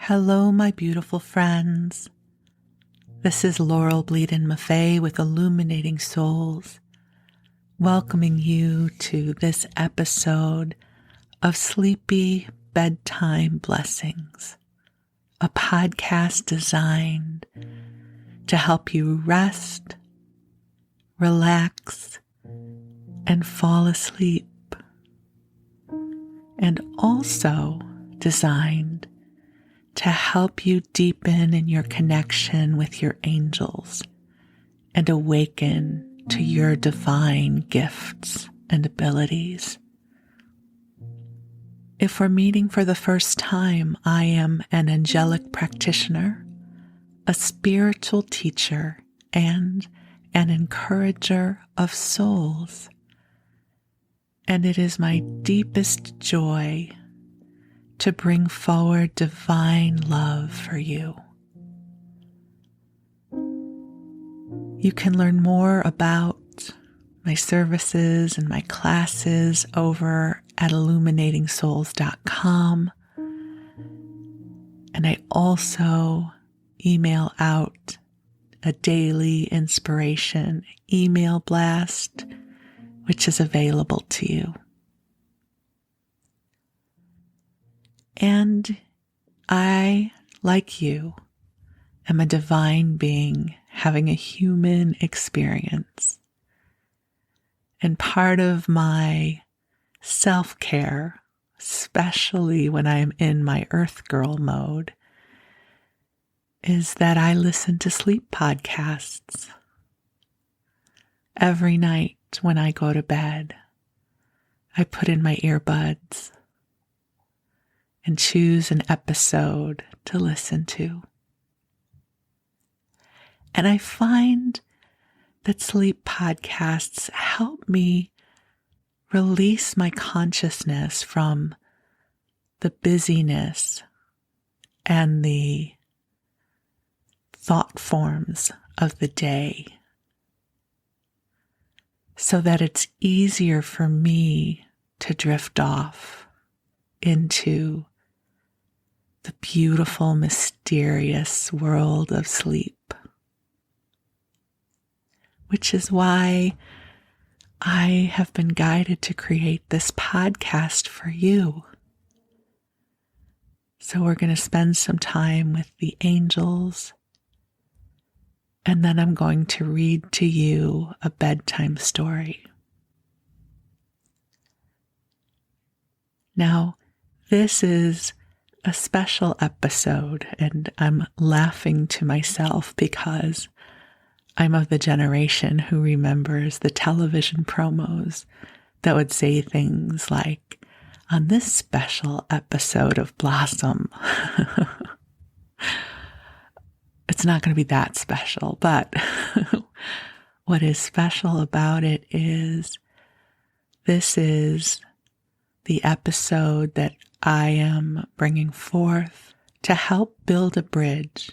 Hello, my beautiful friends. This is Laurel Bleadon-Maffei with Illuminating Souls, welcoming you to this episode of Sleepy Bedtime Blessings, a podcast designed to help you rest, relax, and fall asleep, and also designed to help you deepen in your connection with your angels and awaken to your divine gifts and abilities. If we're meeting for the first time, I am an angelic practitioner, a spiritual teacher, and an encourager of souls. And it is my deepest joy to bring forward divine love for you. You can learn more about my services and my classes over at illuminatingsouls.com. And I also email out a daily inspiration email blast, which is available to you. And I, like you, am a divine being having a human experience. And part of my self-care, especially when I'm in my Earth Girl mode, is that I listen to sleep podcasts. Every night when I go to bed, I put in my earbuds and choose an episode to listen to. And I find that sleep podcasts help me release my consciousness from the busyness and the thought forms of the day, so that it's easier for me to drift off into the beautiful, mysterious world of sleep. Which is why I have been guided to create this podcast for you. So we're going to spend some time with the angels, and then I'm going to read to you a bedtime story. Now, this is a special episode, and I'm laughing to myself because I'm of the generation who remembers the television promos that would say things like, on this special episode of Blossom. It's not going to be that special, but what is special about it is this is the episode that I am bringing forth to help build a bridge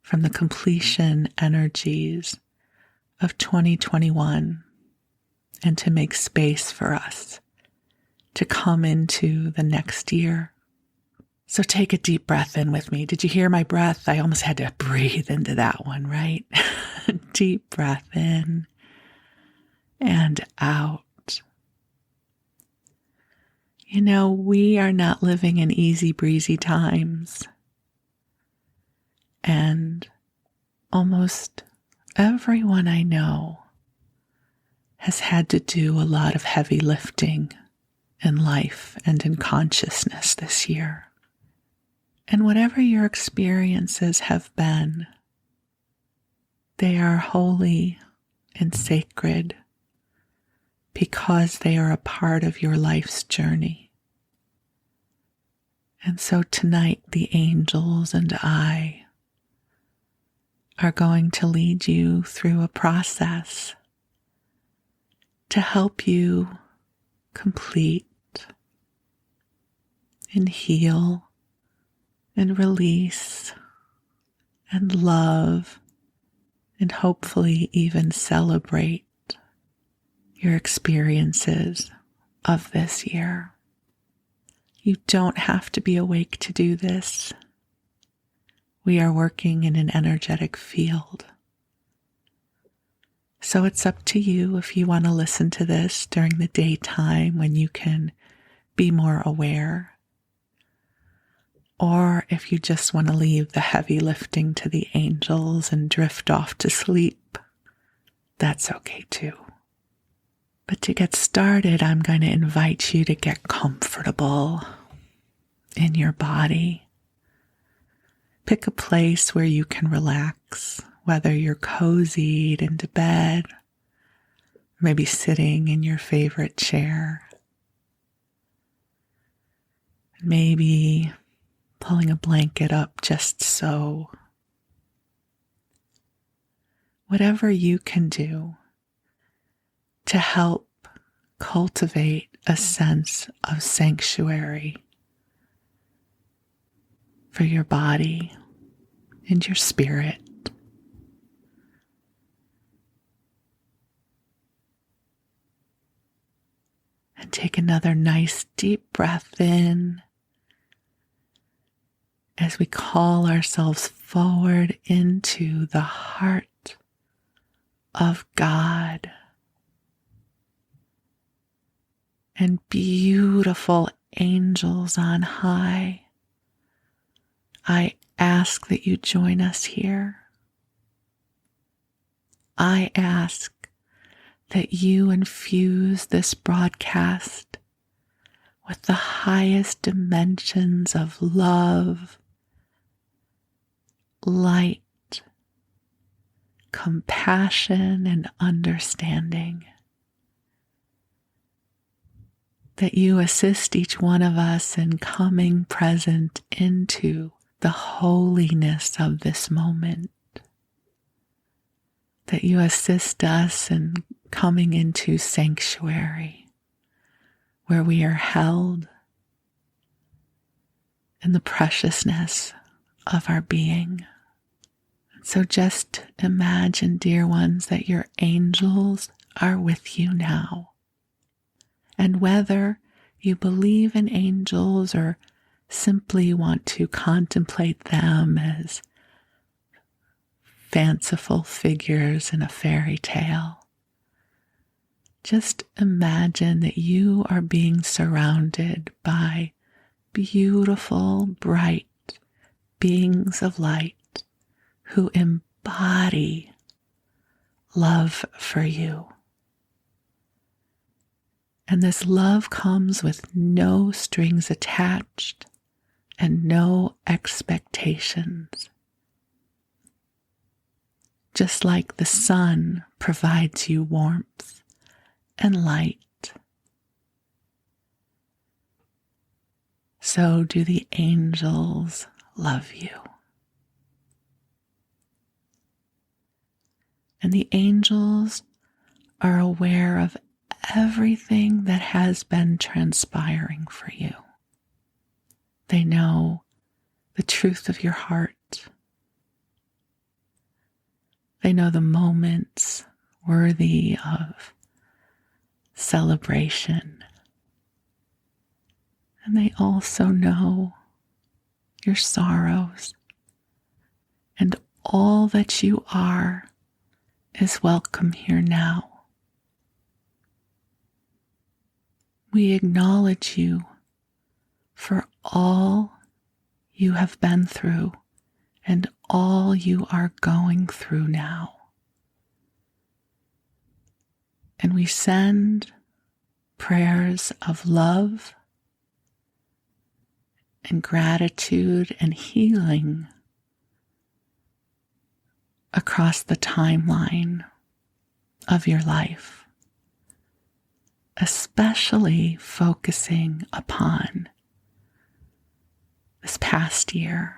from the completion energies of 2021 and to make space for us to come into the next year. So take a deep breath in with me. Did you hear my breath? I almost had to breathe into that one, right? Deep breath in and out. You know, we are not living in easy breezy times. And almost everyone I know has had to do a lot of heavy lifting in life and in consciousness this year. And whatever your experiences have been, they are holy and sacred because they are a part of your life's journey. And so tonight, the angels and I are going to lead you through a process to help you complete and heal and release and love and hopefully even celebrate your experiences of this year. You don't have to be awake to do this. we are working in an energetic field. So it's up to you if you want to listen to this during the daytime when you can be more aware, or if you just want to leave the heavy lifting to the angels and drift off to sleep, that's okay too. But to get started, I'm going to invite you to get comfortable in your body. Pick a place where you can relax, whether you're cozied into bed, maybe sitting in your favorite chair, maybe pulling a blanket up just so. Whatever you can do to help cultivate a sense of sanctuary for your body and your spirit. And take another nice deep breath in as we call ourselves forward into the heart of God. And beautiful angels on high, I ask that you join us here. I ask that you infuse this broadcast with the highest dimensions of love, light, compassion, and understanding. That you assist each one of us in coming present into the holiness of this moment. That you assist us in coming into sanctuary, where we are held in the preciousness of our being. So just imagine, dear ones, that your angels are with you now. And whether you believe in angels or simply want to contemplate them as fanciful figures in a fairy tale, just imagine that you are being surrounded by beautiful, bright beings of light who embody love for you. And this love comes with no strings attached and no expectations. Just like the sun provides you warmth and light, so do the angels love you. And the angels are aware of everything that has been transpiring for you. They know the truth of your heart. They know the moments worthy of celebration. And they also know your sorrows, and all that you are is welcome here now. We acknowledge you for all you have been through and all you are going through now. And we send prayers of love and gratitude and healing across the timeline of your life, especially focusing upon this past year.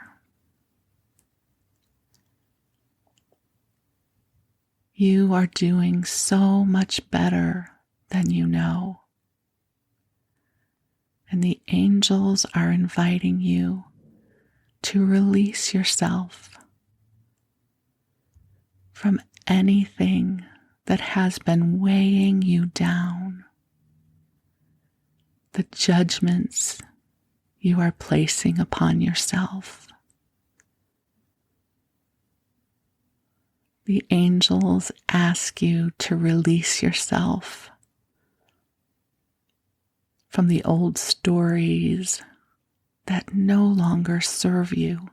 You are doing so much better than you know. And the angels are inviting you to release yourself from anything that has been weighing you down, the judgments you are placing upon yourself. the angels ask you to release yourself from the old stories that no longer serve you,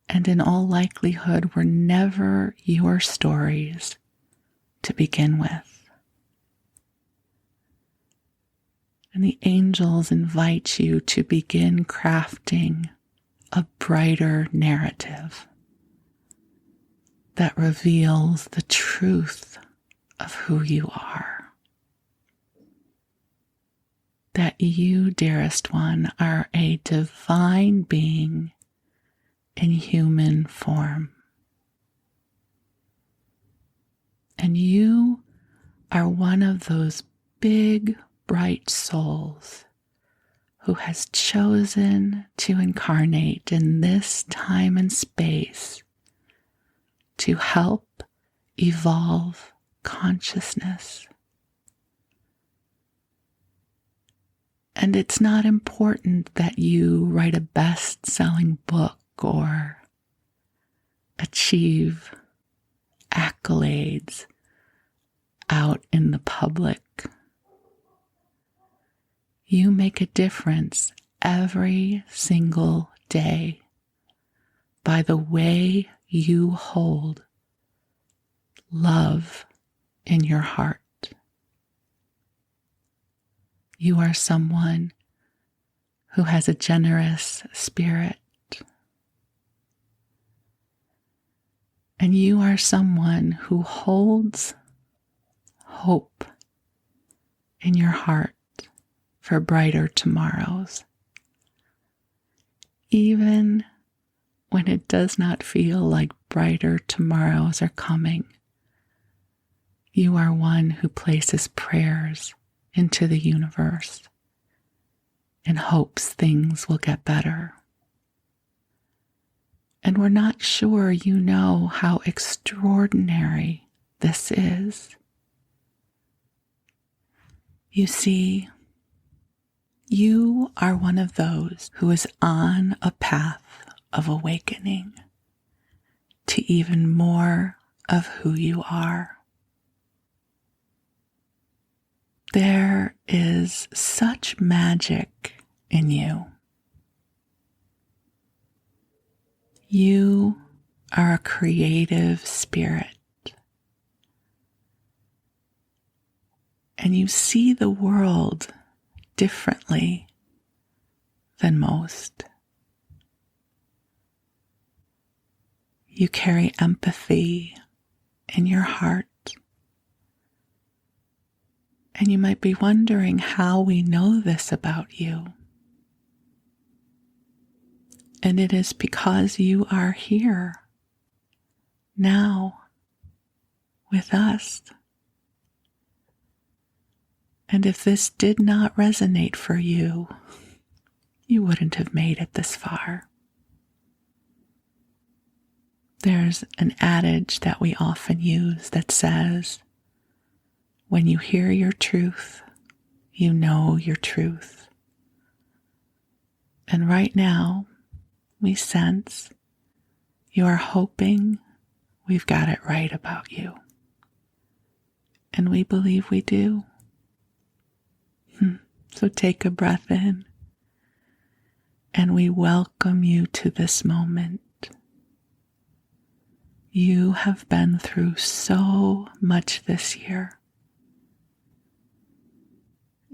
and in all likelihood were never your stories to begin with. And the angels invite you to begin crafting a brighter narrative that reveals the truth of who you are. That you, dearest one, are a divine being in human form. And you are one of those big, bright souls who has chosen to incarnate in this time and space to help evolve consciousness. And it's not important that you write a best-selling book or achieve accolades out in the public. You make a difference every single day by the way you hold love in your heart. You are someone who has a generous spirit. And you are someone who holds hope in your heart for brighter tomorrows, even when it does not feel like brighter tomorrows are coming. You are one who places prayers into the universe in hopes things will get better. And we're not sure you know how extraordinary this is. You see, you are one of those who is on a path of awakening to even more of who you are. There is such magic in you. You are a creative spirit, and you see the world differently than most. You carry empathy in your heart, and you might be wondering how we know this about you. And it is because you are here now with us. And if this did not resonate for you, you wouldn't have made it this far. There's an adage that we often use that says, when you hear your truth, you know your truth. And right now, we sense you are hoping we've got it right about you. And we believe we do. So take a breath in, and we welcome you to this moment. You have been through so much this year.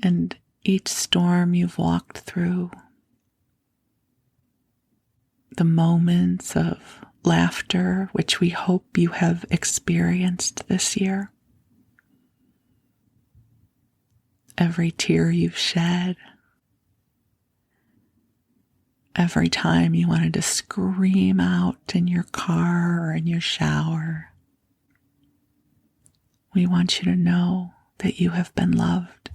And each storm you've walked through, the moments of laughter which we hope you have experienced this year, every tear you've shed, every time you wanted to scream out in your car or in your shower, we want you to know that you have been loved.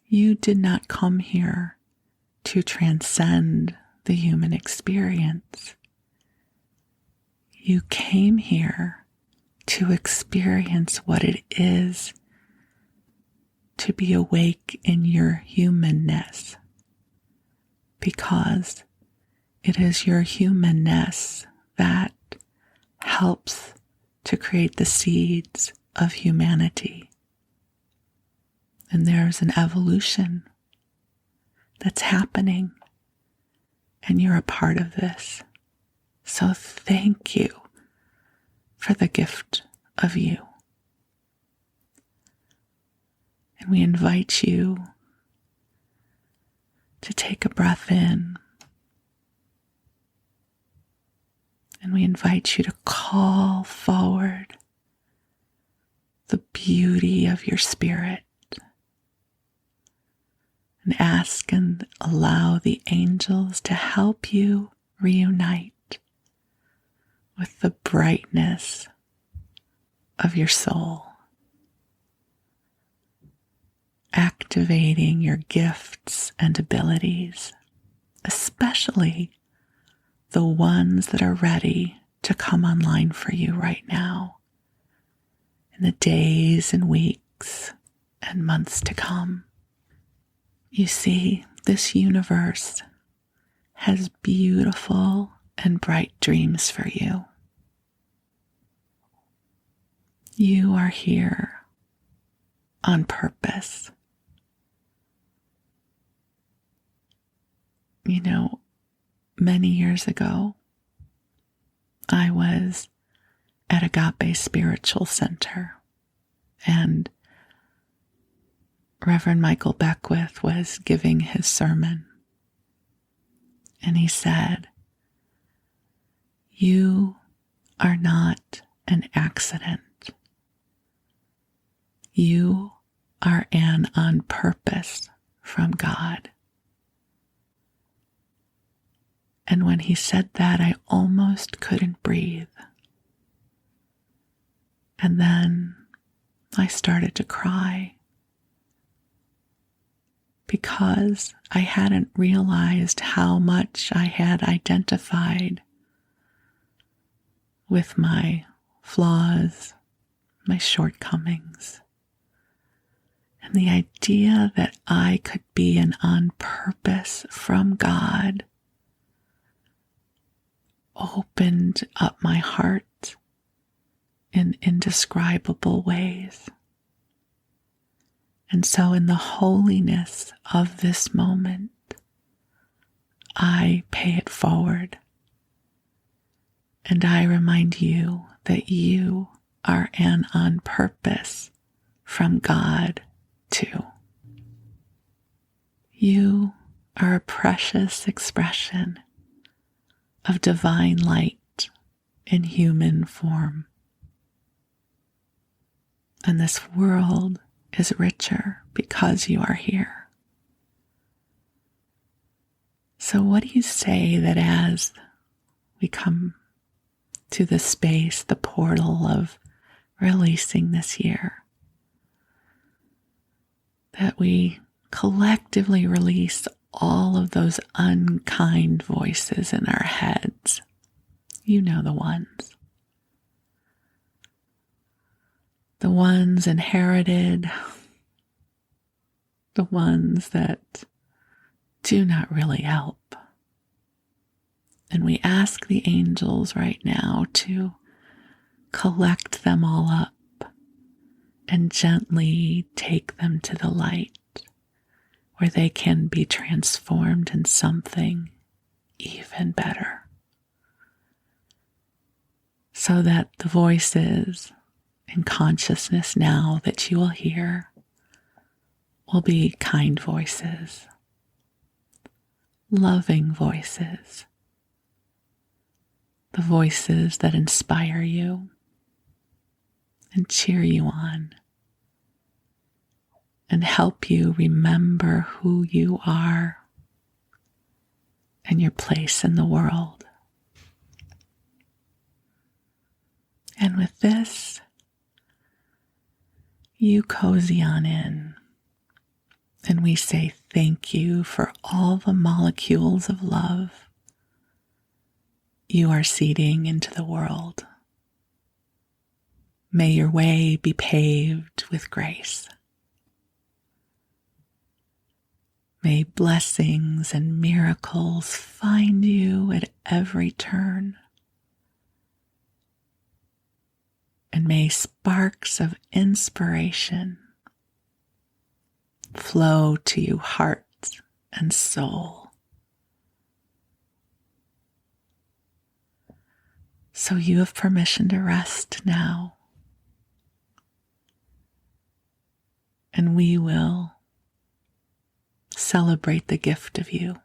You did not come here to transcend the human experience. You came here to experience what it is to be awake in your humanness, because It is your humanness that helps to create the seeds of humanity. And there's an evolution that's happening, and you're a part of this. So thank you for the gift of you. And we invite you to take a breath in. And we invite you to call forward the beauty of your spirit and ask and allow the angels to help you reunite with the brightness of your soul, activating your gifts and abilities, especially the ones that are ready to come online for you right now in the days and weeks and months to come. You see, this universe has beautiful and bright dreams for you. You are here on purpose. You know, many years ago, I was at Agape Spiritual Center, and Reverend Michael Beckwith was giving his sermon, and he said, "You are not an accident. You are an on purpose from God." And when he said that, I almost couldn't breathe. And then I started to cry because I hadn't realized how much I had identified with my flaws, my shortcomings, and the idea that I could be an on purpose from God opened up my heart in indescribable ways. And so in the holiness of this moment, I pay it forward. And I remind you that you are an on purpose from God too. You are a precious expression of divine light in human form. And this world is richer because you are here. So what do you say that as we come to the space, the portal of releasing this year, that we collectively release all of those unkind voices in our heads? You know the ones. The ones inherited, the ones that do not really help. And we ask the angels right now to collect them all up and gently take them to the light where they can be transformed in something even better. So that the voices in consciousness now that you will hear will be kind voices, loving voices, the voices that inspire you and cheer you on and help you remember who you are and your place in the world. And with this, you cozy on in, and we say thank you for all the molecules of love you are seeding into the world. May your way be paved with grace. May blessings and miracles find you at every turn. And may sparks of inspiration flow to you, heart and soul. So you have permission to rest now. And we will celebrate the gift of you.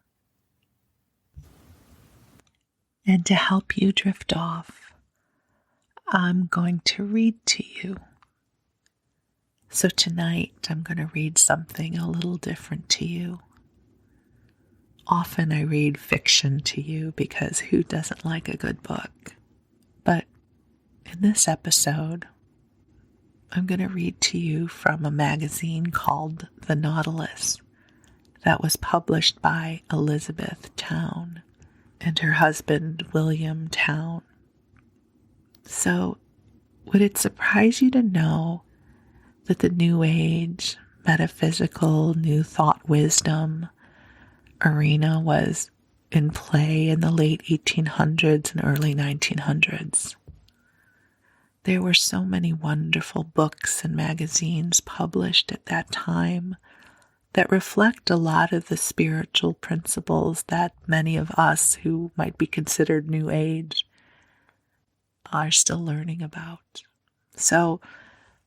And to help you drift off, I'm going to read to you. So tonight I'm going to read something a little different to you. Often I read fiction to you because who doesn't like a good book? But in this episode, I'm going to read to you from a magazine called The Nautilus that was published by Elizabeth Towne and her husband, William Towne. So, would it surprise you to know that the New Age, metaphysical, New Thought wisdom arena was in play in the late 1800s and early 1900s? There were so many wonderful books and magazines published at that time that reflect a lot of the spiritual principles that many of us who might be considered New Age are still learning about. So,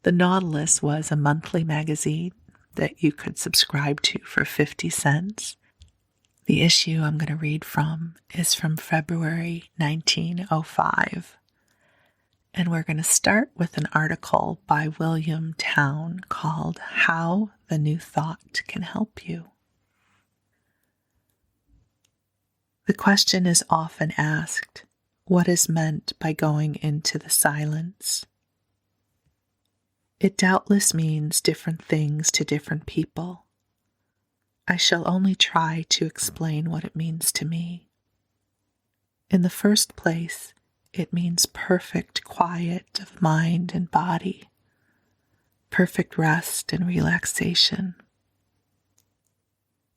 The Nautilus was a monthly magazine that you could subscribe to for 50 cents. The issue I'm going to read from is from February 1905. And we're going to start with an article by William Towne called How the New Thought Can Help You. The question is often asked, what is meant by going into the silence? It doubtless means different things to different people. I shall only try to explain what it means to me. In the first place, it means perfect quiet of mind and body, perfect rest and relaxation.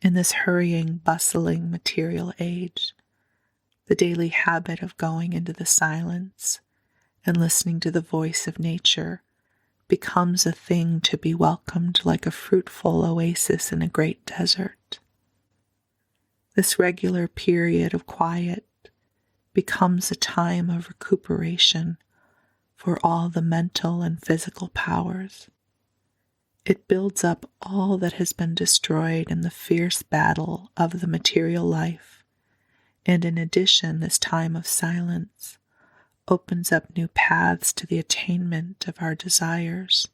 In this hurrying, bustling material age, the daily habit of going into the silence and listening to the voice of nature becomes a thing to be welcomed like a fruitful oasis in a great desert. This regular period of quiet becomes a time of recuperation for all the mental and physical powers. It builds up all that has been destroyed in the fierce battle of the material life, and in addition, this time of silence opens up new paths to the attainment of our desires.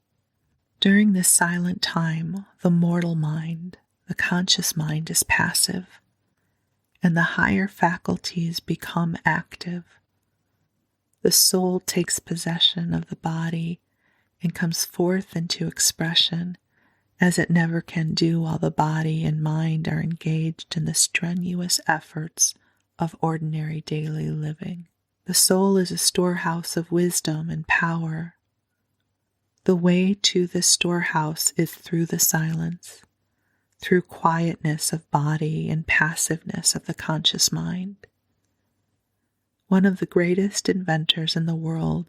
During this silent time, the mortal mind, the conscious mind, is passive, and the higher faculties become active. The soul takes possession of the body and comes forth into expression as it never can do while the body and mind are engaged in the strenuous efforts of ordinary daily living. The soul is a storehouse of wisdom and power. The way to this storehouse is through the silence, through quietness of body and passiveness of the conscious mind. One of the greatest inventors in the world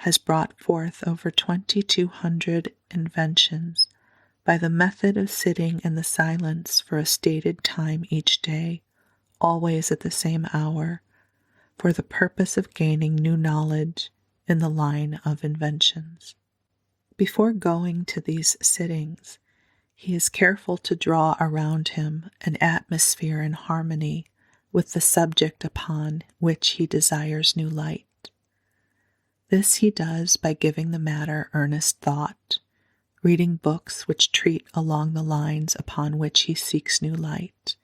has brought forth over 2,200 inventions by the method of sitting in the silence for a stated time each day, always at the same hour, for the purpose of gaining new knowledge in the line of inventions. Before going to these sittings, he is careful to draw around him an atmosphere in harmony with the subject upon which he desires new light. This he does by giving the matter earnest thought, reading books which treat along the lines upon which he seeks new light,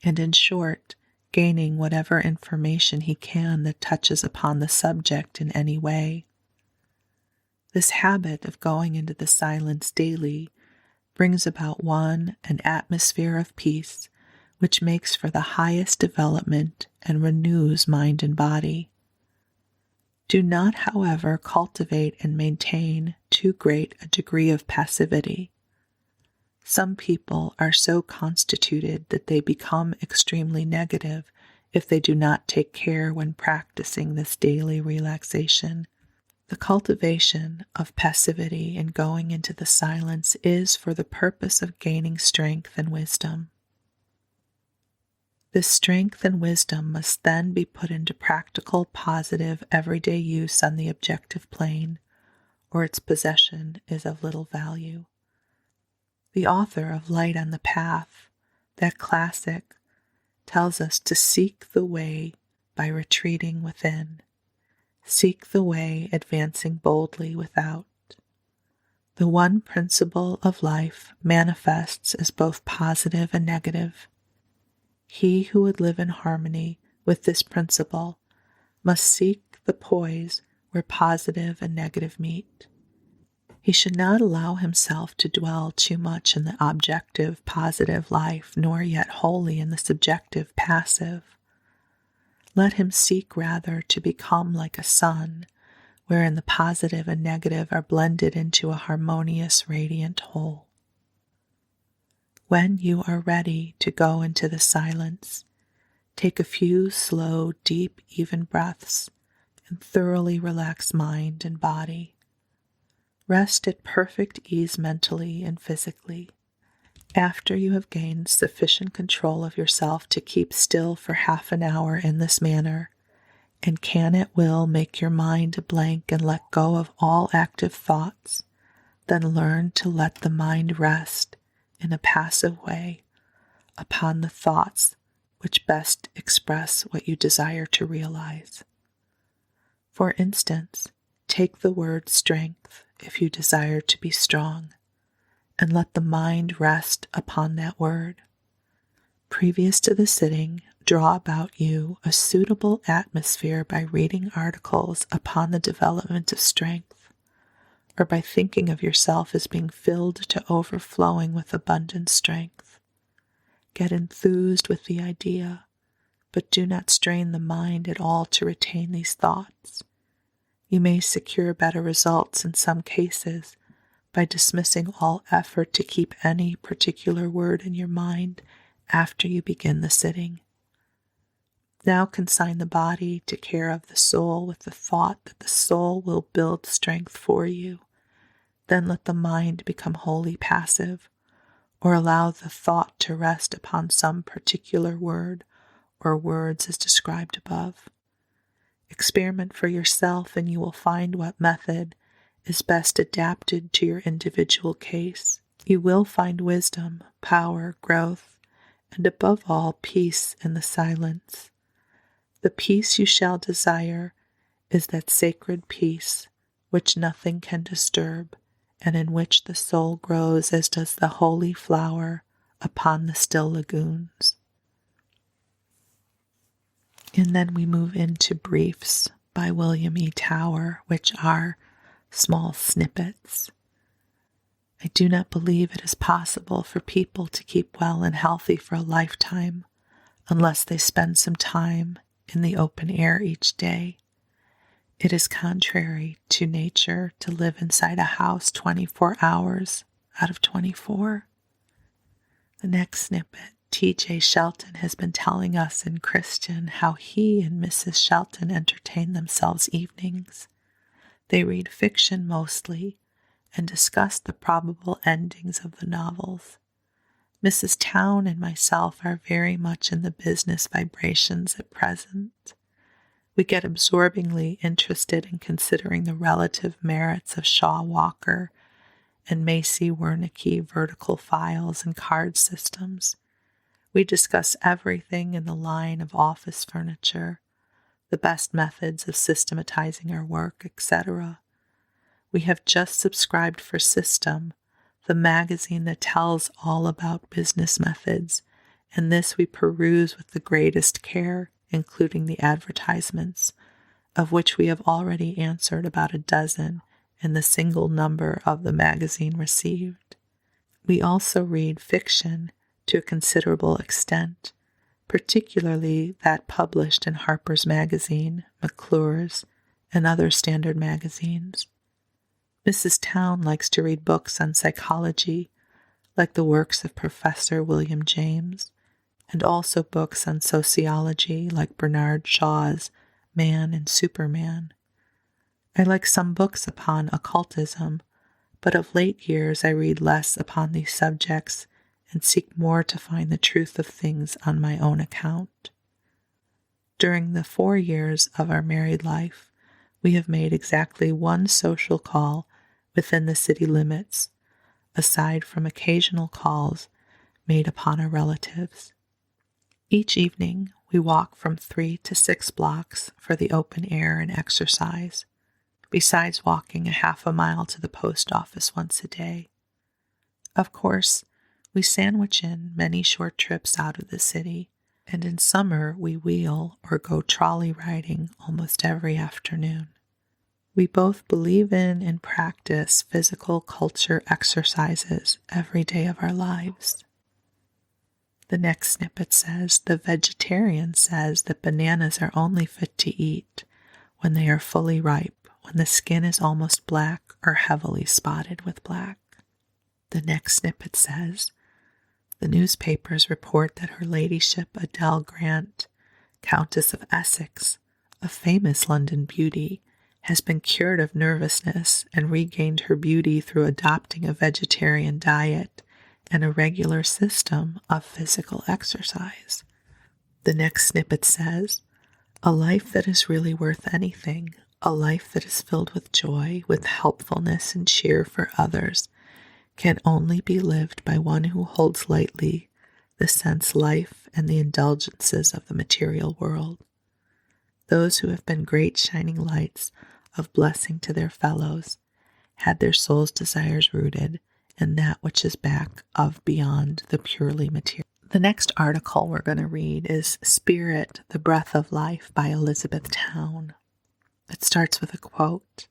and in short, gaining whatever information he can that touches upon the subject in any way. This habit of going into the silence daily brings about an atmosphere of peace which makes for the highest development and renews mind and body. Do not, however, cultivate and maintain too great a degree of passivity. Some people are so constituted that they become extremely negative if they do not take care when practicing this daily relaxation. The cultivation of passivity and going into the silence is for the purpose of gaining strength and wisdom. This strength and wisdom must then be put into practical, positive, everyday use on the objective plane, or its possession is of little value. The author of Light on the Path, that classic, tells us to seek the way by retreating within. Seek the way advancing boldly without. The one principle of life manifests as both positive and negative. He who would live in harmony with this principle must seek the poise where positive and negative meet. He should not allow himself to dwell too much in the objective positive life, nor yet wholly in the subjective passive. Let him seek rather to become like a sun, wherein the positive and negative are blended into a harmonious, radiant whole. When you are ready to go into the silence, take a few slow, deep, even breaths and thoroughly relax mind and body. Rest at perfect ease mentally and physically. After you have gained sufficient control of yourself to keep still for half an hour in this manner, and can at will make your mind a blank and let go of all active thoughts, then learn to let the mind rest in a passive way upon the thoughts which best express what you desire to realize. For instance, take the word strength if you desire to be strong, and let the mind rest upon that word. Previous to the sitting, draw about you a suitable atmosphere by reading articles upon the development of strength, or by thinking of yourself as being filled to overflowing with abundant strength. Get enthused with the idea, but do not strain the mind at all to retain these thoughts. You may secure better results in some cases by dismissing all effort to keep any particular word in your mind after you begin the sitting. Now consign the body to care of the soul with the thought that the soul will build strength for you. Then let the mind become wholly passive, or allow the thought to rest upon some particular word or words as described above. Experiment for yourself, and you will find what method is best adapted to your individual case. You will find wisdom, power, growth, and above all, peace in the silence. The peace you shall desire is that sacred peace which nothing can disturb, and in which the soul grows as does the holy flower upon the still lagoons. And then we move into Briefs by William E. Tower, which are small snippets. I do not believe it is possible for people to keep well and healthy for a lifetime unless they spend some time in the open air each day. It is contrary to nature to live inside a house 24 hours out of 24. The next snippet, T.J. Shelton has been telling us in Christian how he and Mrs. Shelton entertain themselves evenings. They read fiction mostly and discuss the probable endings of the novels. Mrs. Towne and myself are very much in the business vibrations at present. We get absorbingly interested in considering the relative merits of Shaw Walker and Macy Wernicke vertical files and card systems. We discuss everything in the line of office furniture, the best methods of systematizing our work, etc. We have just subscribed for System, the magazine that tells all about business methods, and this we peruse with the greatest care, including the advertisements, of which we have already answered about a dozen in the single number of the magazine received. We also read fiction to a considerable extent, particularly that published in Harper's Magazine, McClure's, and other standard magazines. Mrs. Towne likes to read books on psychology, like the works of Professor William James, and also books on sociology like Bernard Shaw's Man and Superman. I like some books upon occultism, but of late years I read less upon these subjects and seek more to find the truth of things on my own account. During the 4 years of our married life, we have made exactly one social call within the city limits, aside from occasional calls made upon our relatives. Each evening, we walk from 3 to 6 blocks for the open air and exercise, besides walking a half a mile to the post office once a day. Of course, we sandwich in many short trips out of the city, and in summer we wheel or go trolley riding almost every afternoon. We both believe in and practice physical culture exercises every day of our lives. The next snippet says, the vegetarian says that bananas are only fit to eat when they are fully ripe, when the skin is almost black or heavily spotted with black. The next snippet says, the newspapers report that Her Ladyship Adele Grant, Countess of Essex, a famous London beauty, has been cured of nervousness and regained her beauty through adopting a vegetarian diet and a regular system of physical exercise. The next snippet says, a life that is really worth anything, a life that is filled with joy, with helpfulness and cheer for others, can only be lived by one who holds lightly the sense life and the indulgences of the material world. Those who have been great shining lights of blessing to their fellows had their soul's desires rooted in that which is back of beyond the purely material. The next article we're going to read is Spirit, the Breath of Life by Elizabeth Towne. It starts with a quote.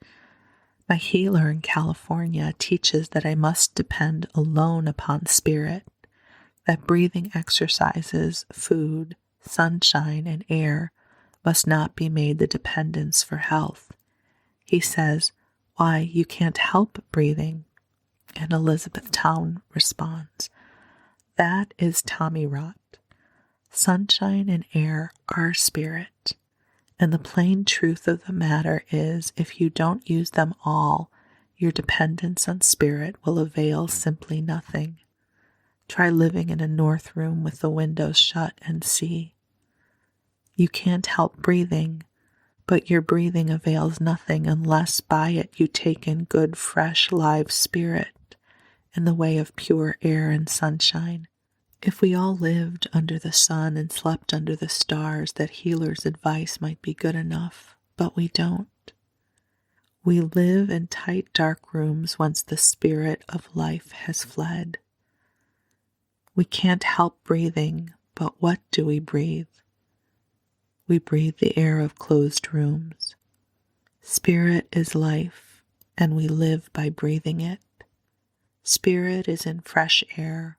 My healer in California teaches that I must depend alone upon spirit, that breathing exercises, food, sunshine, and air must not be made the dependence for health. He says, why, you can't help breathing. And Elizabeth Towne responds, that is Tommy rot. Sunshine and air are spirit. And the plain truth of the matter is, if you don't use them all, your dependence on spirit will avail simply nothing. Try living in a north room with the windows shut and see. You can't help breathing, but your breathing avails nothing unless by it you take in good, fresh, live spirit in the way of pure air and sunshine. If we all lived under the sun and slept under the stars, that healer's advice might be good enough, but we don't. We live in tight, dark rooms whence the spirit of life has fled. We can't help breathing, but what do we breathe? We breathe the air of closed rooms. Spirit is life, and we live by breathing it. Spirit is in fresh air.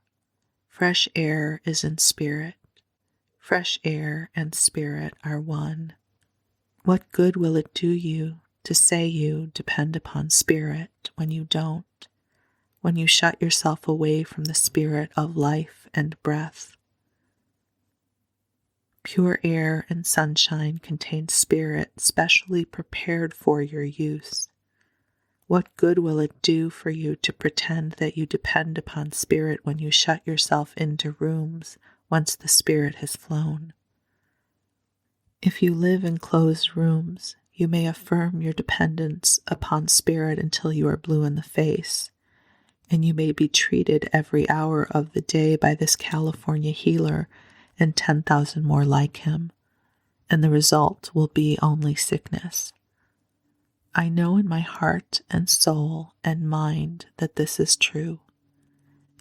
Fresh air is in spirit. Fresh air and spirit are one. What good will it do you to say you depend upon spirit when you don't, when you shut yourself away from the spirit of life and breath? Pure air and sunshine contain spirit specially prepared for your use. What good will it do for you to pretend that you depend upon spirit when you shut yourself into rooms once the spirit has flown? If you live in closed rooms, you may affirm your dependence upon spirit until you are blue in the face, and you may be treated every hour of the day by this California healer and 10,000 more like him, and the result will be only sickness. I know in my heart and soul and mind that this is true,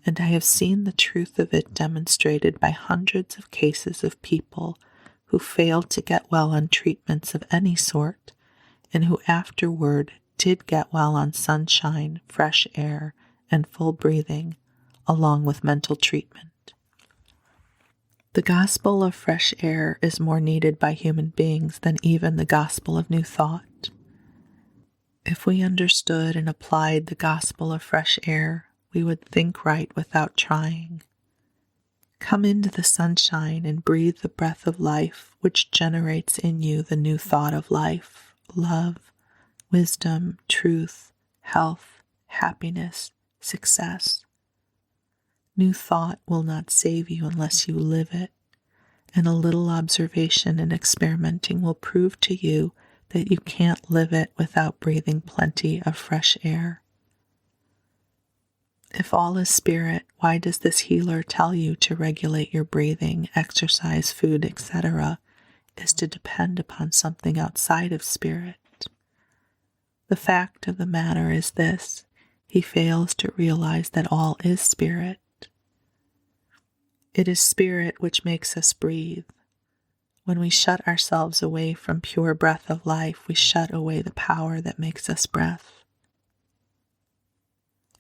and I have seen the truth of it demonstrated by hundreds of cases of people who failed to get well on treatments of any sort, and who afterward did get well on sunshine, fresh air, and full breathing, along with mental treatment. The gospel of fresh air is more needed by human beings than even the gospel of new thought. If we understood and applied the gospel of fresh air, we would think right without trying. Come into the sunshine and breathe the breath of life which generates in you the new thought of life, love, wisdom, truth, health, happiness, success. New thought will not save you unless you live it, and a little observation and experimenting will prove to you that you can't live it without breathing plenty of fresh air. If all is spirit, why does this healer tell you to regulate your breathing, exercise, food, etc., is to depend upon something outside of spirit? The fact of the matter is this: he fails to realize that all is spirit. It is spirit which makes us breathe. When we shut ourselves away from pure breath of life, we shut away the power that makes us breath.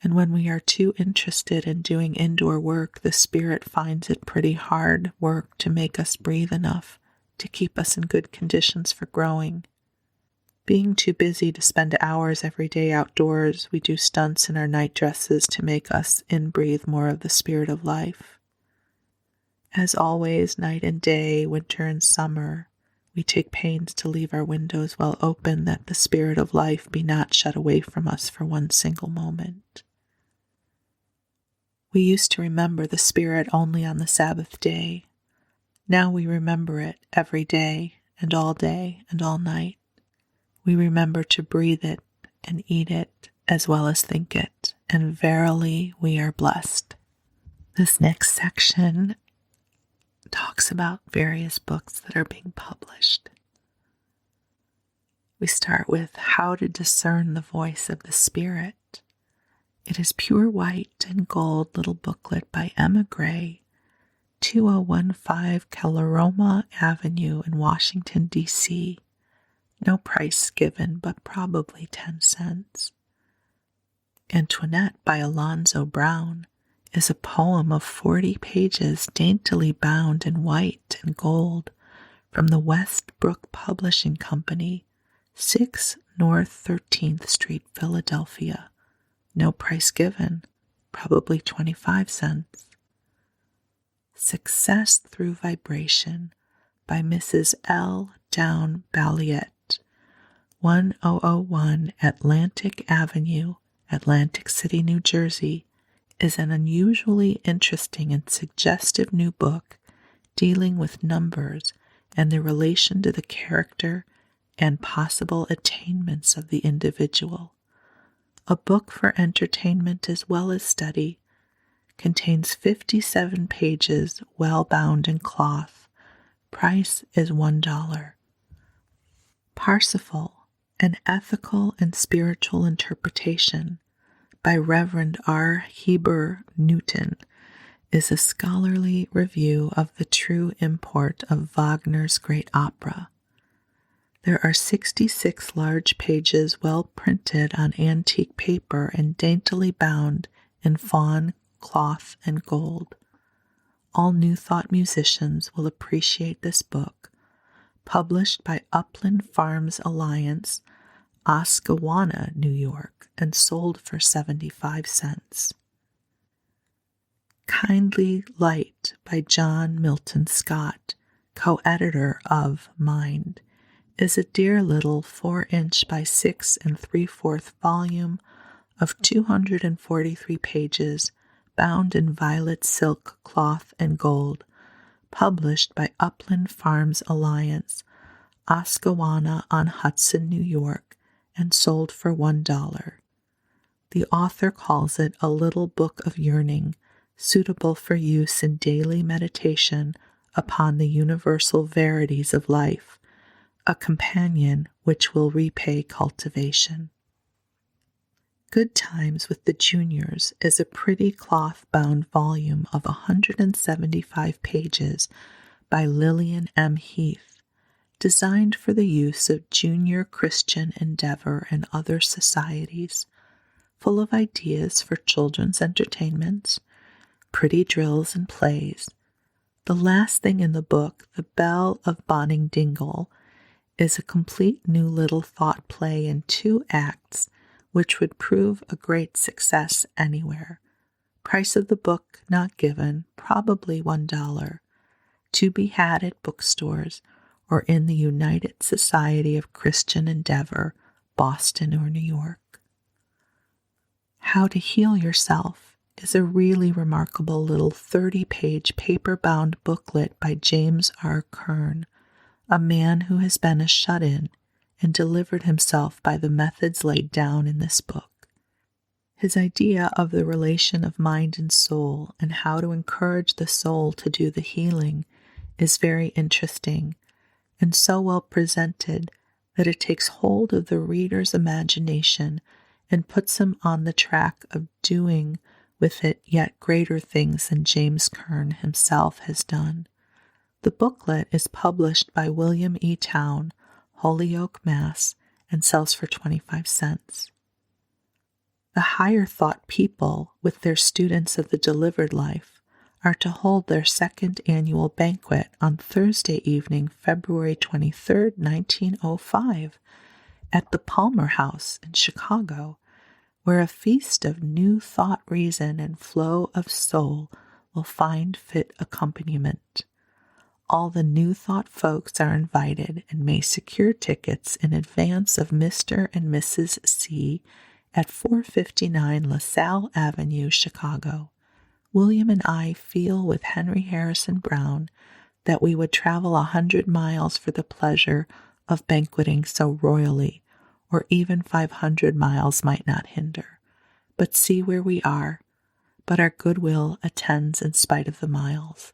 And when we are too interested in doing indoor work, the spirit finds it pretty hard work to make us breathe enough to keep us in good conditions for growing. Being too busy to spend hours every day outdoors, we do stunts in our night dresses to make us in-breathe more of the spirit of life. As always, night and day, winter and summer, we take pains to leave our windows well open that the spirit of life be not shut away from us for one single moment. We used to remember the spirit only on the Sabbath day. Now we remember it every day and all night. We remember to breathe it and eat it as well as think it, and verily we are blessed. This next section talks about various books that are being published. We start with How to Discern the Voice of the Spirit. It is pure white and gold little booklet by Emma Gray, 2015 Kaloroma Avenue in Washington, D.C. No price given, but probably 10 cents. Antoinette by Alonzo Brown is a poem of 40 pages daintily bound in white and gold from the Westbrook Publishing Company, 6 North 13th Street, Philadelphia. No price given, probably 25 cents. Success Through Vibration by Mrs. L. Downe Balliet, 1001 Atlantic Avenue, Atlantic City, New Jersey, is an unusually interesting and suggestive new book dealing with numbers and their relation to the character and possible attainments of the individual. A book for entertainment as well as study, contains 57 pages, well bound in cloth. Price is $1. Parsifal, An Ethical and Spiritual Interpretation by Reverend R. Heber Newton, is a scholarly review of the true import of Wagner's great opera. There are 66 large pages well printed on antique paper and daintily bound in fawn, cloth, and gold. All New Thought musicians will appreciate this book, published by Upland Farms Alliance, Oscawana, New York, and sold for 75 cents. Kindly Light by John Milton Scott, co-editor of Mind, is a dear little 4-inch by 6 3/4 volume of 243 pages, bound in violet silk, cloth, and gold, published by Upland Farms Alliance, Oscawana-on-Hudson, New York, and sold for $1. The author calls it a little book of yearning, suitable for use in daily meditation upon the universal verities of life, a companion which will repay cultivation. Good Times with the Juniors is a pretty cloth-bound volume of 175 pages by Lillian M. Heath, designed for the use of junior Christian Endeavor and other societies, full of ideas for children's entertainments, pretty drills and plays. The last thing in the book, The Bell of Bonning Dingle, is a complete new little thought play in 2 acts, which would prove a great success anywhere, Price of the book not given, probably $1. To be had at bookstores or in the United Society of Christian Endeavor, Boston or New York. How to Heal Yourself is a really remarkable little 30-page paper-bound booklet by James R. Kern, a man who has been a shut-in and delivered himself by the methods laid down in this book. His idea of the relation of mind and soul and how to encourage the soul to do the healing is very interesting and so well presented that it takes hold of the reader's imagination and puts him on the track of doing with it yet greater things than James Kern himself has done. The booklet is published by William E. Towne, Holyoke, Mass., and sells for 25 cents. The higher thought people, with their students of the delivered life, are to hold their second annual banquet on Thursday evening, February 23, 1905, at the Palmer House in Chicago, where a feast of new thought reason and flow of soul will find fit accompaniment. All the New Thought folks are invited and may secure tickets in advance of Mr. and Mrs. C. at 459 LaSalle Avenue, Chicago. William and I feel with Henry Harrison Brown that we would travel 100 miles for the pleasure of banqueting so royally, or even 500 miles might not hinder. But see where we are, but our goodwill attends in spite of the miles.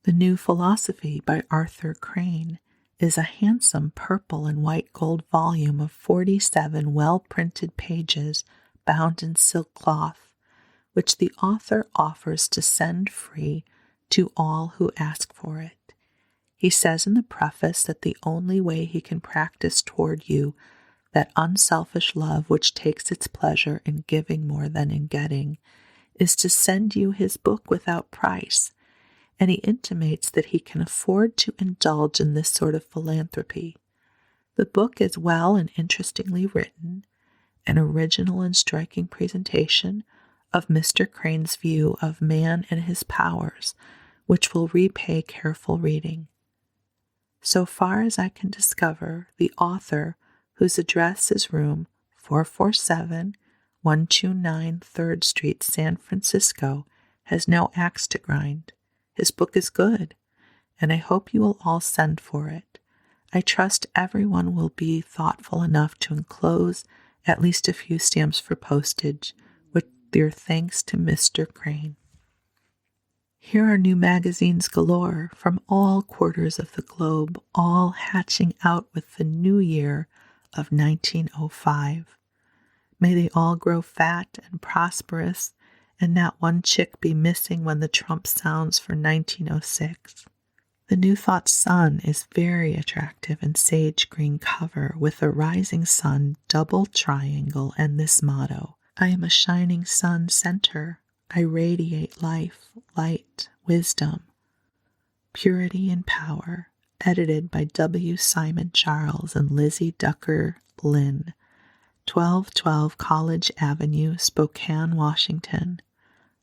The New Philosophy by Arthur Crane is a handsome purple and white gold volume of 47 well-printed pages bound in silk cloth, which the author offers to send free to all who ask for it. He says in the preface that the only way he can practice toward you that unselfish love which takes its pleasure in giving more than in getting is to send you his book without price, and he intimates that he can afford to indulge in this sort of philanthropy. The book is well and interestingly written, an original and striking presentation of Mr. Crane's view of man and his powers, which will repay careful reading. So far as I can discover, the author, whose address is room 447, 129 3rd Street, San Francisco, has no axe to grind. His book is good, and I hope you will all send for it. I trust everyone will be thoughtful enough to enclose at least a few stamps for postage, with your thanks to Mr. Crane. Here are new magazines galore from all quarters of the globe, all hatching out with the new year of 1905. May they all grow fat and prosperous, and not one chick be missing when the trump sounds for 1906. The New Thought Sun is very attractive in sage green cover with a rising sun double triangle and this motto: I am a shining sun center. I radiate life, light, wisdom, purity, and power. Edited by W. Simon Charles and Lizzie Ducker Lynn. 1212 College Avenue, Spokane, Washington.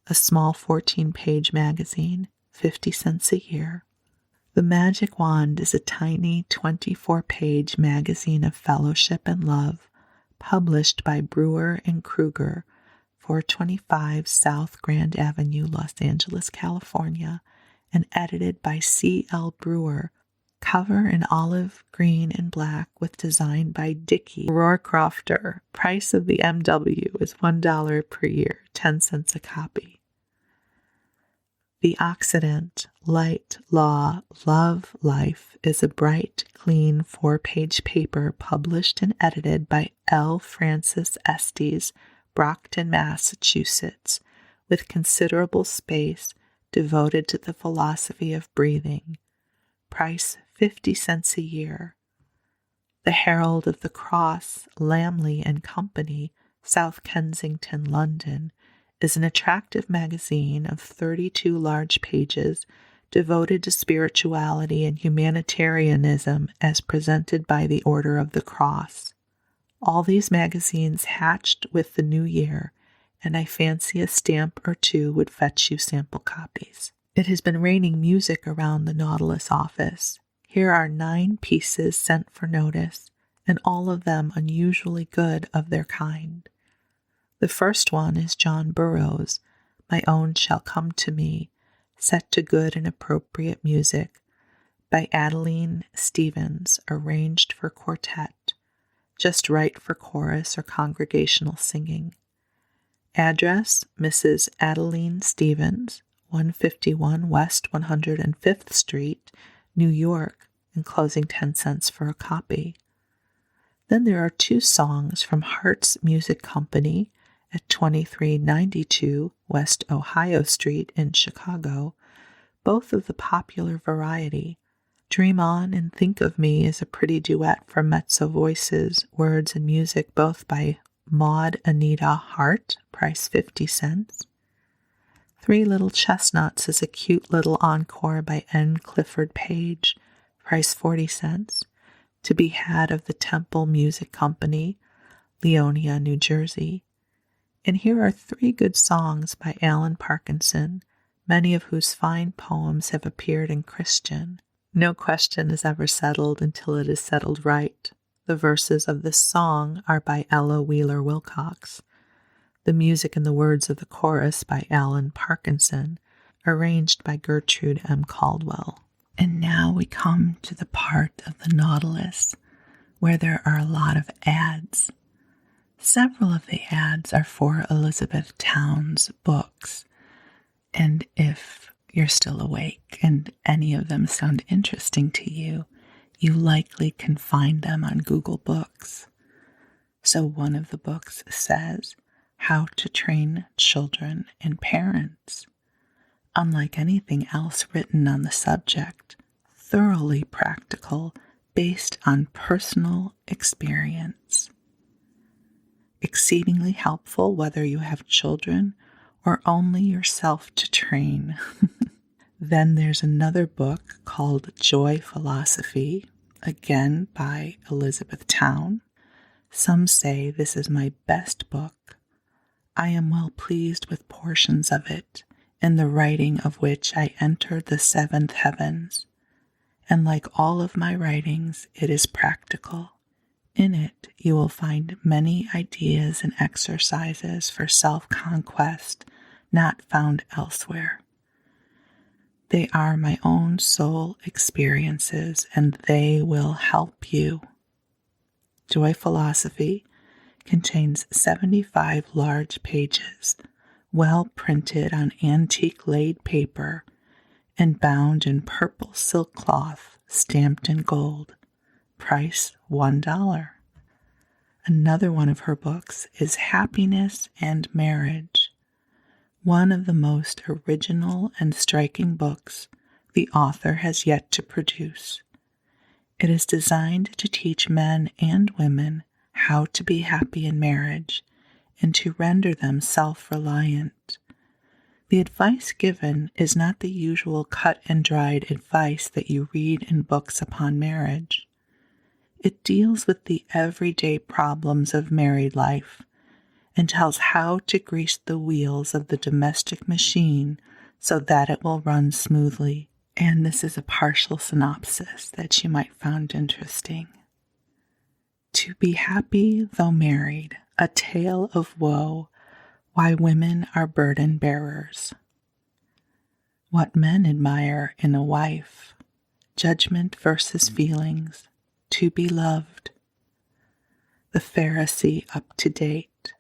A small 14-page magazine, 50 cents a year. The Magic Wand is a tiny 24-page magazine of fellowship and love, published by Brewer and Kruger, 425 South Grand Avenue, Los Angeles, California, and edited by C.L. Brewer. Cover in olive, green, and black with design by Dickie Rohrkrofter. Price of the MW is $1 per year, 10 cents a copy. The Occident, Light, Law, Love, Life is a bright, clean 4-page paper published and edited by L. Francis Estes, Brockton, Massachusetts, with considerable space devoted to the philosophy of breathing. Price 50 cents a year. The Herald of the Cross, Lamley and Company, South Kensington, London, is an attractive magazine of 32 large pages devoted to spirituality and humanitarianism as presented by the Order of the Cross. All these magazines hatched with the new year, and I fancy a stamp or two would fetch you sample copies. It has been raining music around the Nautilus office. Here are 9 pieces sent for notice, and all of them unusually good of their kind. The first one is John Burroughs' My Own Shall Come to Me, set to good and appropriate music, by Adeline Stevens, arranged for quartet, just right for chorus or congregational singing. Address, Mrs. Adeline Stevens, 151 West 105th Street, New York, enclosing 10 cents for a copy. Then there are 2 songs from Hart's Music Company at 2392 West Ohio Street in Chicago, both of the popular variety. Dream On and Think of Me is a pretty duet for mezzo voices, words and music both by Maud Anita Hart, price 50 cents. 3 Little Chestnuts is a cute little encore by N. Clifford Page, price 40 cents, to be had of the Temple Music Company, Leonia, New Jersey. And here are 3 good songs by Alan Parkinson, many of whose fine poems have appeared in Christian. No question is ever settled until it is settled right. The verses of this song are by Ella Wheeler Wilcox. The music and the words of the chorus by Alan Parkinson, arranged by Gertrude M. Caldwell. And now we come to the part of the Nautilus where there are a lot of ads. Several of the ads are for Elizabeth Towne's books, and if you're still awake and any of them sound interesting to you, you likely can find them on Google Books. So one of the books says, How to Train Children and Parents. Unlike anything else written on the subject, thoroughly practical, based on personal experience. Exceedingly helpful whether you have children or only yourself to train. Then there's another book called Joy Philosophy, again by Elizabeth Towne. Some say this is my best book. I am well pleased with portions of it, in the writing of which I entered the 7th heavens. And like all of my writings, it is practical. In it, you will find many ideas and exercises for self-conquest not found elsewhere. They are my own soul experiences, and they will help you. Joy Philosophy contains 75 large pages, well printed on antique laid paper, and bound in purple silk cloth stamped in gold. Price $1. Another one of her books is Happiness and Marriage, one of the most original and striking books the author has yet to produce. It is designed to teach men and women how to be happy in marriage and to render them self-reliant. The advice given is not the usual cut and dried advice that you read in books upon marriage. It deals with the everyday problems of married life and tells how to grease the wheels of the domestic machine so that it will run smoothly. And this is a partial synopsis that you might find interesting. To be happy though married, a tale of woe, why women are burden bearers. What men admire in a wife, judgment versus feelings, to be loved. The Pharisee up to date.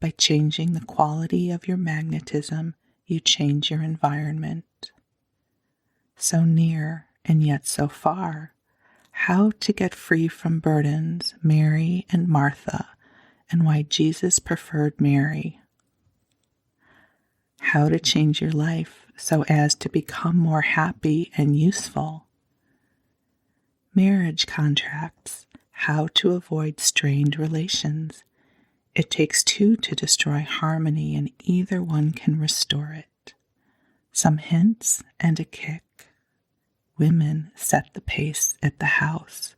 By changing the quality of your magnetism, you change your environment. So near and yet so far. How to get free from burdens, Mary and Martha, and why Jesus preferred Mary. How to change your life so as to become more happy and useful. Marriage contracts, how to avoid strained relations. It takes 2 to destroy harmony, and either one can restore it. Some hints and a kick. Women set the pace at the house,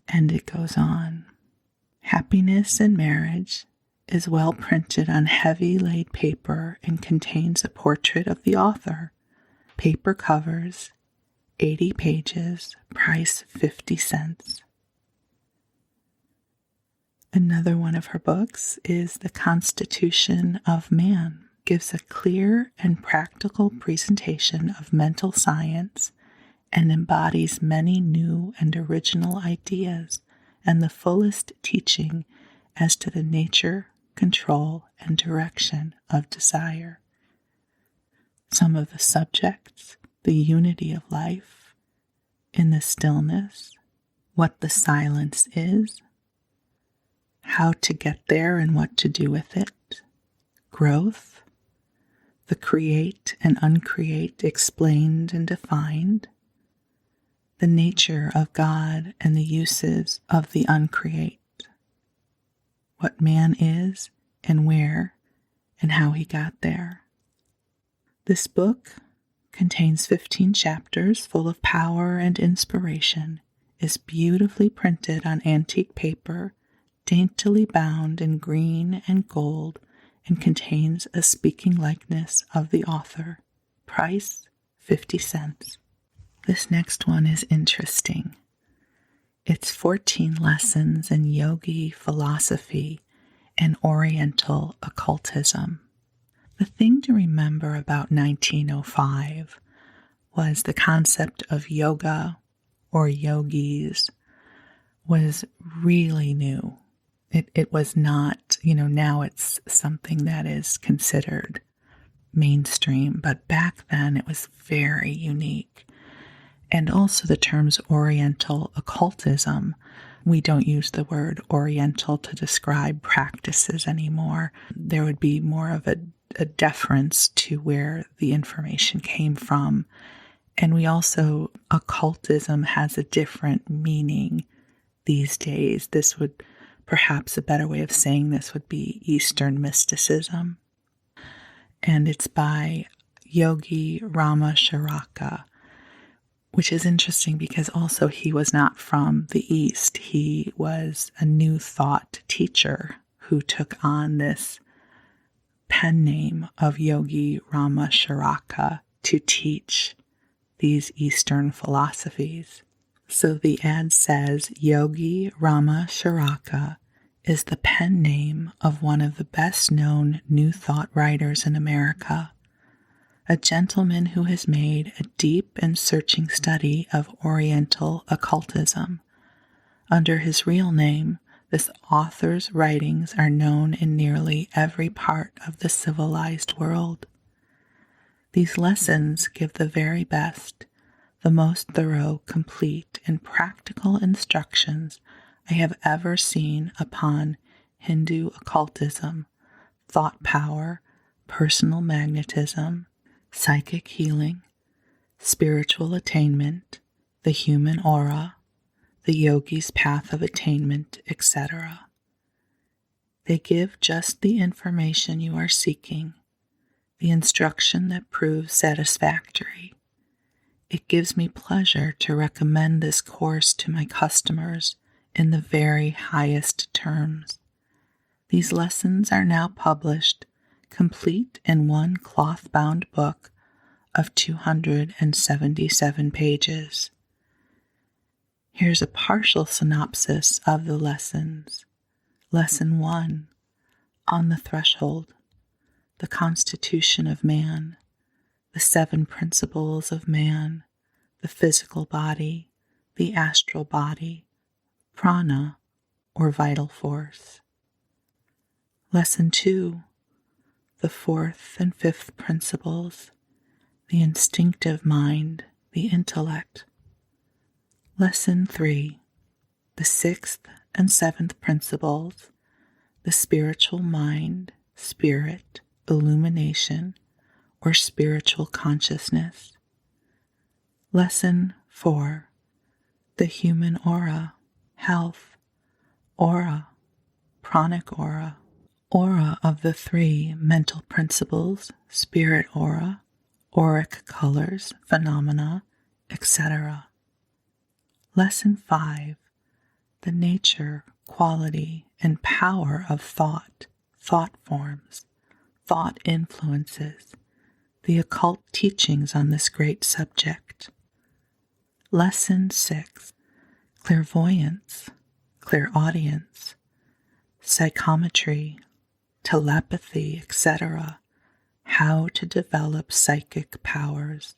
and it goes on. Happiness in Marriage is well printed on heavy laid paper and contains a portrait of the author. Paper covers, 80 pages, price 50 cents. Another one of her books is The Constitution of Man. Gives a clear and practical presentation of mental science and embodies many new and original ideas and the fullest teaching as to the nature, control, and direction of desire. Some of the subjects: the unity of life, in the stillness, what the silence is, how to get there and what to do with it, growth, the create and uncreate explained and defined, the nature of God and the uses of the uncreate, what man is and where and how he got there. This book contains 15 chapters full of power and inspiration, is beautifully printed on antique paper, daintily bound in green and gold, and contains a speaking likeness of the author. Price, 50 cents. This next one is interesting. It's 14 lessons in yogi philosophy and Oriental occultism. The thing to remember about 1905 was the concept of yoga or yogis was really new. It was not, now it's something that is considered mainstream, but back then it was very unique. And also the terms Oriental occultism, we don't use the word Oriental to describe practices anymore. There would be more of a deference to where the information came from. And we also, occultism has a different meaning these days. Perhaps a better way of saying this would be Eastern mysticism. And it's by Yogi Rama Sharaka, which is interesting because also he was not from the East. He was a New Thought teacher who took on this pen name of Yogi Rama Sharaka to teach these Eastern philosophies. So the ad says Yogi Rama Sharaka is the pen name of one of the best-known New Thought writers in America, a gentleman who has made a deep and searching study of Oriental occultism. Under his real name, this author's writings are known in nearly every part of the civilized world. These lessons give the very best, the most thorough, complete, and practical instructions I have ever seen upon Hindu occultism, thought power, personal magnetism, psychic healing, spiritual attainment, the human aura, the yogi's path of attainment, etc. They give just the information you are seeking, the instruction that proves satisfactory. It gives me pleasure to recommend this course to my customers in the very highest terms. These lessons are now published, complete in one cloth-bound book of 277 pages. Here's a partial synopsis of the lessons. Lesson 1, On the Threshold, the Constitution of Man, the 7 principles of man, the physical body, the astral body, prana, or vital force. Lesson 2, the 4th and 5th principles, the instinctive mind, the intellect. Lesson 3, the 6th and 7th principles, the spiritual mind, spirit, illumination, or spiritual consciousness. Lesson 4, the human aura, health, aura, pranic aura, aura of the 3 mental principles, spirit aura, auric colors, phenomena, etc. Lesson 5, the nature, quality, and power of thought, thought forms, thought influences, the occult teachings on this great subject. Lesson 6, clairvoyance, clairaudience, psychometry, telepathy, etc., how to develop psychic powers.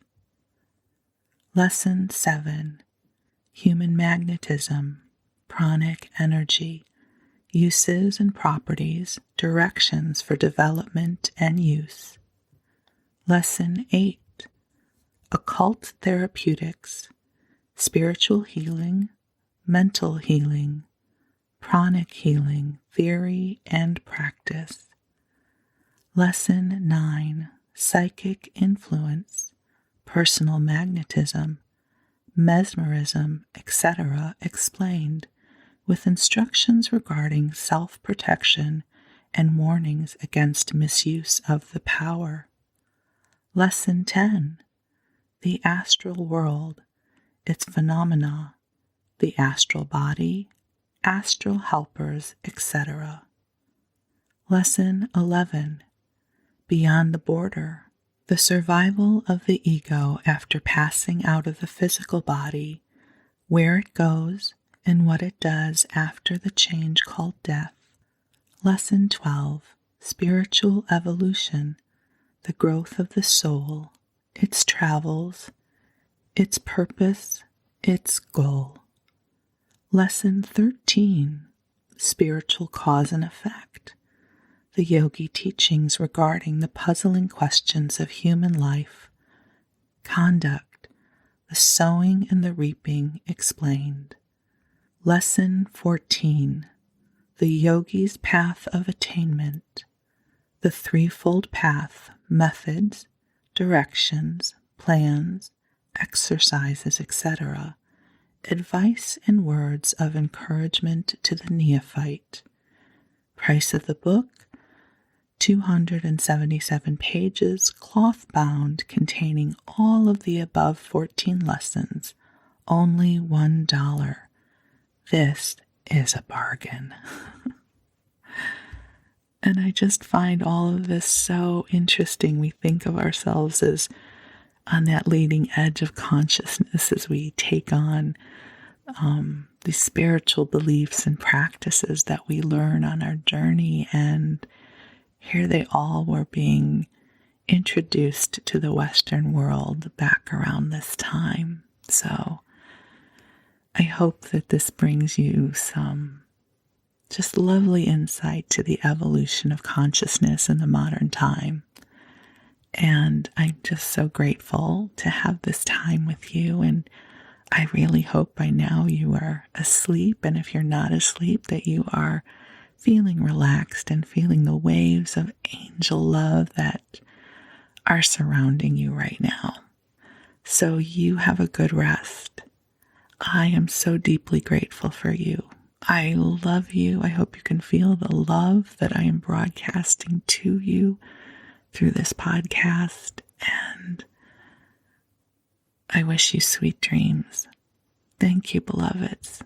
Lesson 7, human magnetism, pranic energy, uses and properties, directions for development and use. Lesson 8, occult therapeutics, spiritual healing, mental healing, pranic healing, theory and practice. Lesson 9, psychic influence, personal magnetism, mesmerism, etc., explained, with instructions regarding self-protection and warnings against misuse of the power. Lesson 10, the astral world, its phenomena, the astral body, astral helpers, etc. Lesson 11, beyond the border, the survival of the ego after passing out of the physical body, where it goes, and what it does after the change called death. Lesson 12, spiritual evolution, the growth of the soul, its travels, its purpose, its goal. Lesson 13, spiritual cause and effect, the yogi teachings regarding the puzzling questions of human life, conduct, the sowing and the reaping explained. Lesson 14, the yogi's path of attainment, the threefold path, methods, directions, plans, exercises, etc., advice and words of encouragement to the neophyte. Price of the book, 277 pages, cloth bound, containing all of the above 14 lessons, only $1. This is a bargain. And I just find all of this so interesting. We think of ourselves as on that leading edge of consciousness as we take on these spiritual beliefs and practices that we learn on our journey. And here they all were being introduced to the Western world back around this time. So I hope that this brings you some just lovely insight to the evolution of consciousness in the modern time. And I'm just so grateful to have this time with you. And I really hope by now you are asleep. And if you're not asleep, that you are feeling relaxed and feeling the waves of angel love that are surrounding you right now. So you have a good rest. I am so deeply grateful for you. I love you. I hope you can feel the love that I am broadcasting to you through this podcast. And I wish you sweet dreams. Thank you, beloveds.